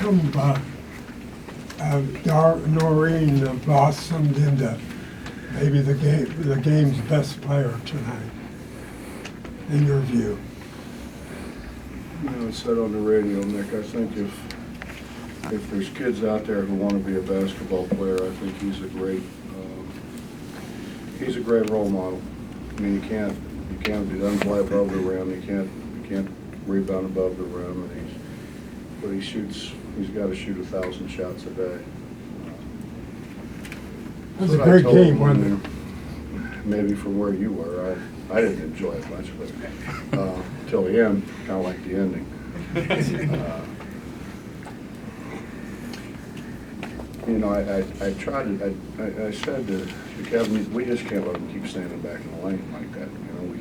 come Noreen blossomed into maybe the game's best player tonight, in your view? You know, I said on the radio, Nick, I think if there's kids out there who want to be a basketball player, I think he's a great role model. I mean, he doesn't play above the rim, he can't rebound above the rim, but he's got to shoot 1,000 shots a day. It was a great game, wasn't it? Maybe from where you were, I didn't enjoy it much, but till the end, kind of like the ending. You know, I said to Kevin, we just can't let them keep standing back in the lane like that. You know, we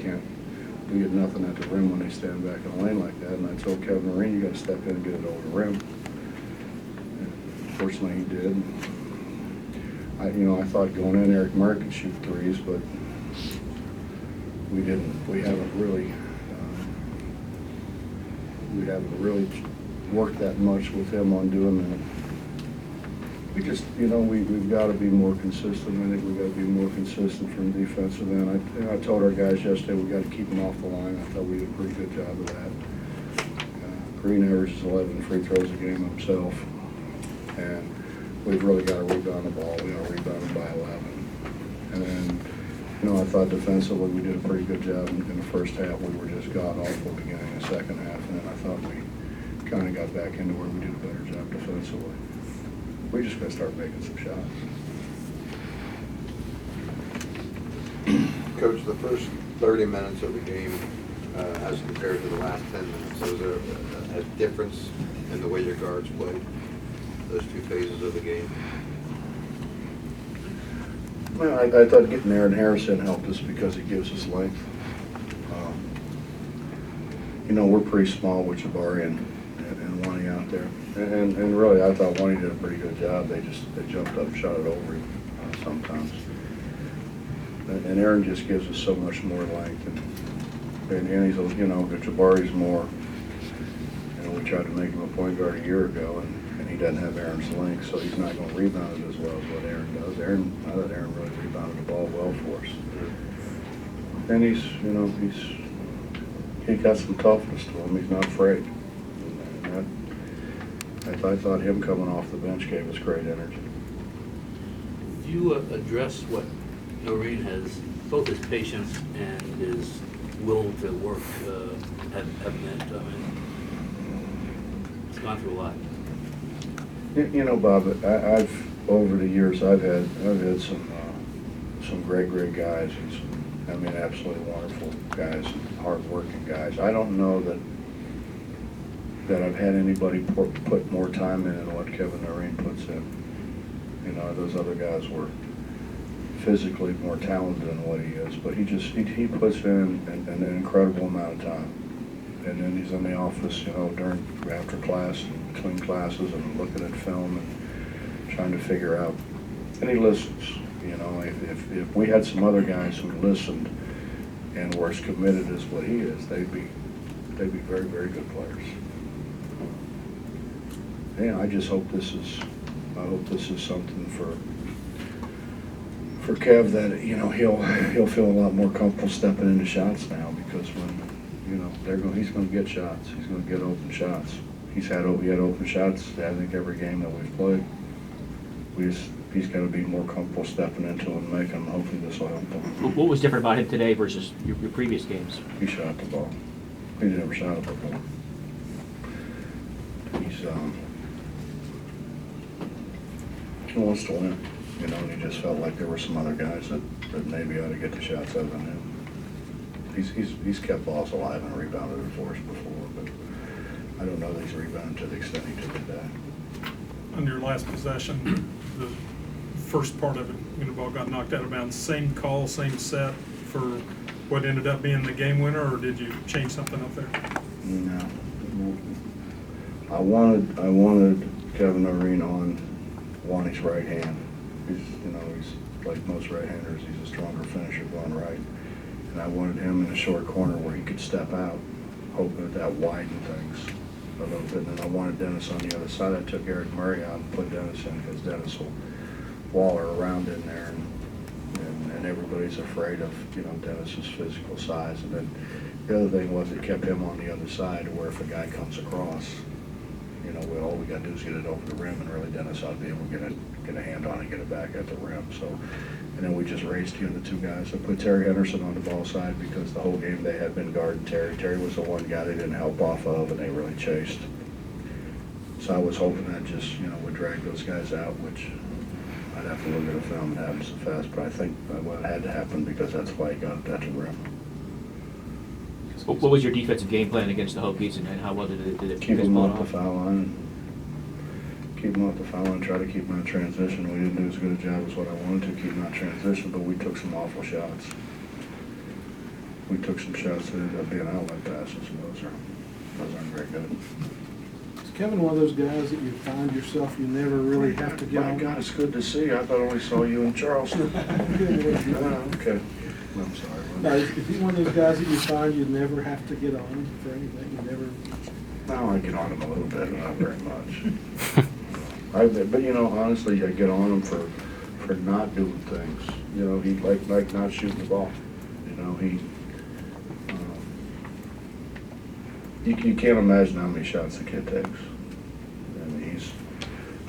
get nothing at the rim when they stand back in the lane like that. And I told Kevin Marine, you got to step in and get it over the rim. And fortunately, he did. I thought going in, Eric Murray could shoot threes, but we didn't. We haven't really worked that much with him on doing that. We just, we've got to be more consistent. I think we've got to be more consistent from the defensive end. I told our guys yesterday we got to keep them off the line. I thought we did a pretty good job of that. Green averages 11 free throws a game himself, and we've really got to rebound the ball. We got to rebound them by 11. And then, I thought defensively we did a pretty good job in the first half. We were just god-awful beginning of the second half, and then I thought we kind of got back into where we did a better job defensively. We just got to start making some shots. Coach, the first 30 minutes of the game as compared to the last 10 minutes, was there a difference in the way your guards played, those two phases of the game? Well, I thought getting Aaron Harrison helped us because he gives us length. We're pretty small with Jabari and Wani out there. And really, I thought Wani did a pretty good job. They jumped up and shot it over him sometimes. And Aaron just gives us so much more length. And he's, Jabari's more, we tried to make him a point guard a year ago, and he doesn't have Aaron's length, so he's not going to rebound it as well as what Aaron does. I thought Aaron really rebounded the ball well for us. And he got some toughness to him. He's not afraid. I thought him coming off the bench gave us great energy. Do you address what Noreen has, both his patience and his will to work, have meant? I mean, it's gone through a lot. Bob, I've over the years I've had some great guys and some, absolutely wonderful guys, hard-working guys. I don't know that I've had anybody put more time in than what Kevin Noreen puts in. Those other guys were physically more talented than what he is, but he puts in an incredible amount of time. And then he's in the office, after class and between classes and looking at film and trying to figure out. And he listens. If we had some other guys who listened and were as committed as what he is, they'd be very, very good players. Yeah, I just hope this is something for Kev that he'll feel a lot more comfortable stepping into shots now, because when he's going to get shots, he's going to get open shots. He had open shots I think every game that we've played. He's got to be more comfortable stepping into them and making them. Hopefully this will help him. What was different about him today versus your previous games? He shot the ball. He never shot it before. He wants to win, and he just felt like there were some other guys that maybe ought to get the shots other than him. He's kept balls alive and rebounded it for us before, but I don't know that he's rebounded to the extent he did today. On your last possession, the first part of it, the ball got knocked out of bounds. Same call, same set for what ended up being the game winner, or did you change something up there? No. I wanted Kevin Noreen on Wani's right hand. He's like most right-handers, he's a stronger finisher going right. And I wanted him in a short corner where he could step out, hoping that widened things. a little bit, and then I wanted Dennis on the other side. I took Eric Murray out and put Dennis in because Dennis will waller around in there, and everybody's afraid of, you know, Dennis's physical size. And then the other thing was it kept him on the other side where if a guy comes across, you know, all we got to do is get it over the rim, and really Dennis ought to be able to get a hand on it and get it back at the rim. So, and then we just raced the other two guys. I put Terry Henderson on the ball side because the whole game they had been guarding Terry. Terry was the one guy they didn't help off of, and they really chased. So I was hoping that just, you know, would drag those guys out, which I'd have to look at a film. It happens so fast, but I think well, it had to happen because that's why he got it at the rim. What was your defensive game plan against the Hokies, and how well did it Keep guys them pull it off the off? foul line. Keep them off the foul line, try to keep them out of transition. We didn't do as good a job as what I wanted to, keep them out of transition, but we took some awful shots. We took some shots that ended up being outlet passes, and those aren't very good. Is Kevin one of those guys that you find yourself you never really have to get My on? God, it's good to see. I thought I only saw you in Charleston. Okay. I'm sorry. No, is he one of those guys that you find you never have to get on for anything? You never. No, I get on him a little bit, not very much. But you know, honestly, I get on him for not doing things. You know, he like not shooting the ball. You know, you can't imagine how many shots the kid takes. And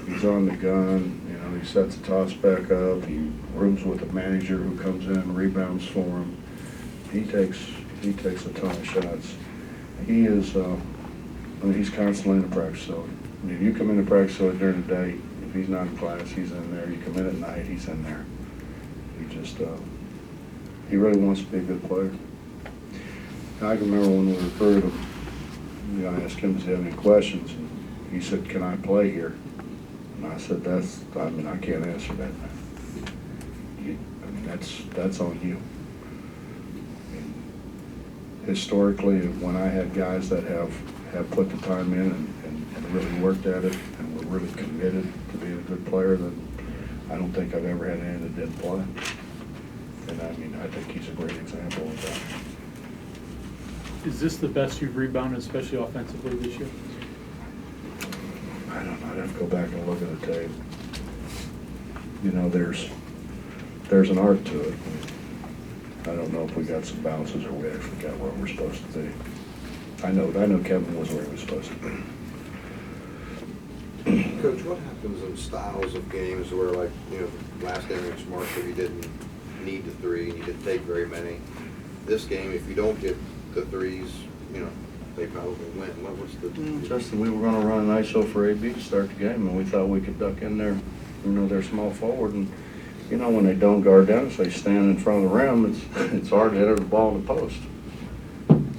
he's on the gun. You know, he sets the toss back up. He rooms with a manager who comes in and rebounds for him. He takes a ton of shots. He is. I mean, he's constantly in the practice facility. I mean, you come in the practice facility during the day, if he's not in class, he's in there. You come in at night, he's in there. He just, he really wants to be a good player. I can remember when we recruited him, you know, I asked him, does he have any questions? And he said, can I play here? And I said, I can't answer that. That's on you. I mean, historically, when I had guys that have put the time in and really worked at it and were really committed to being a good player, then I don't think I've ever had any that didn't play. And I mean, I think he's a great example of that. Is this the best you've rebounded, especially offensively this year? I don't know, I'd have to go back and look at the tape. You know, there's an art to it. I don't know if we got some bounces or we actually got where we're supposed to be. I know Kevin was where he was supposed to be. Coach, what happens in styles of games where, like, you know, last game against Marshall, you didn't need the three and you didn't take very many. This game, if you don't get the threes, you know, they probably win. What's the... Justin, we were going to run an ISO for AB to start the game, and we thought we could duck in there, you know, their small forward. And, you know, when they don't guard Dennis, they stand in front of the rim. It's hard to enter the ball in the post.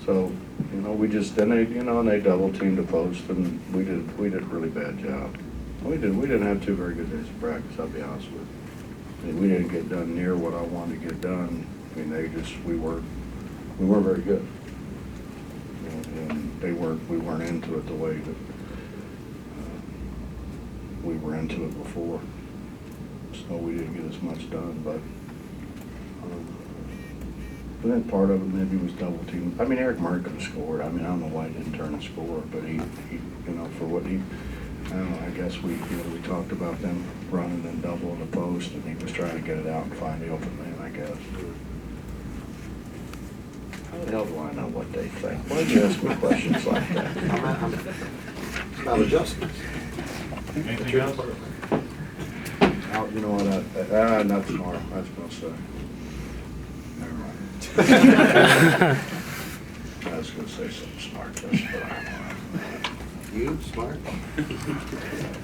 So, you know, and they double teamed the post, and we did a really bad job. We didn't have two very good days of practice, I'll be honest with you. I mean, we didn't get done near what I wanted to get done. I mean, we weren't very good. And we weren't into it the way that we were into it before. So we didn't get as much done, but then part of it maybe was double team. I mean, Eric Murray could have scored. I mean, I don't know why he didn't turn and score, but he you know, for what he, I don't know, I guess we talked about them running and double in the post, and he was trying to get it out and find the open man, I guess. How the hell do I know what they think? Why do you ask me questions like that? I'm about adjustments. Anything else? You know what, not tomorrow, I was going to say. Never mind. I was going to say something smart, but I don't know. You smart.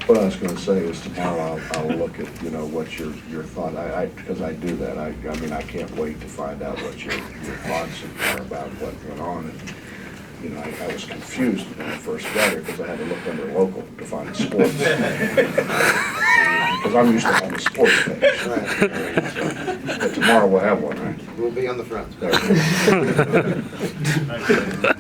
What I was going to say is tomorrow I'll look at, you know, what your thought, because I do that. I mean, I can't wait to find out what your thoughts are about what went on. And, you know, I was confused when I first got here because I had to look under local to find sports. Because I'm used to on the sports page. Right. But tomorrow we'll have one, right? We'll be on the front. There we go.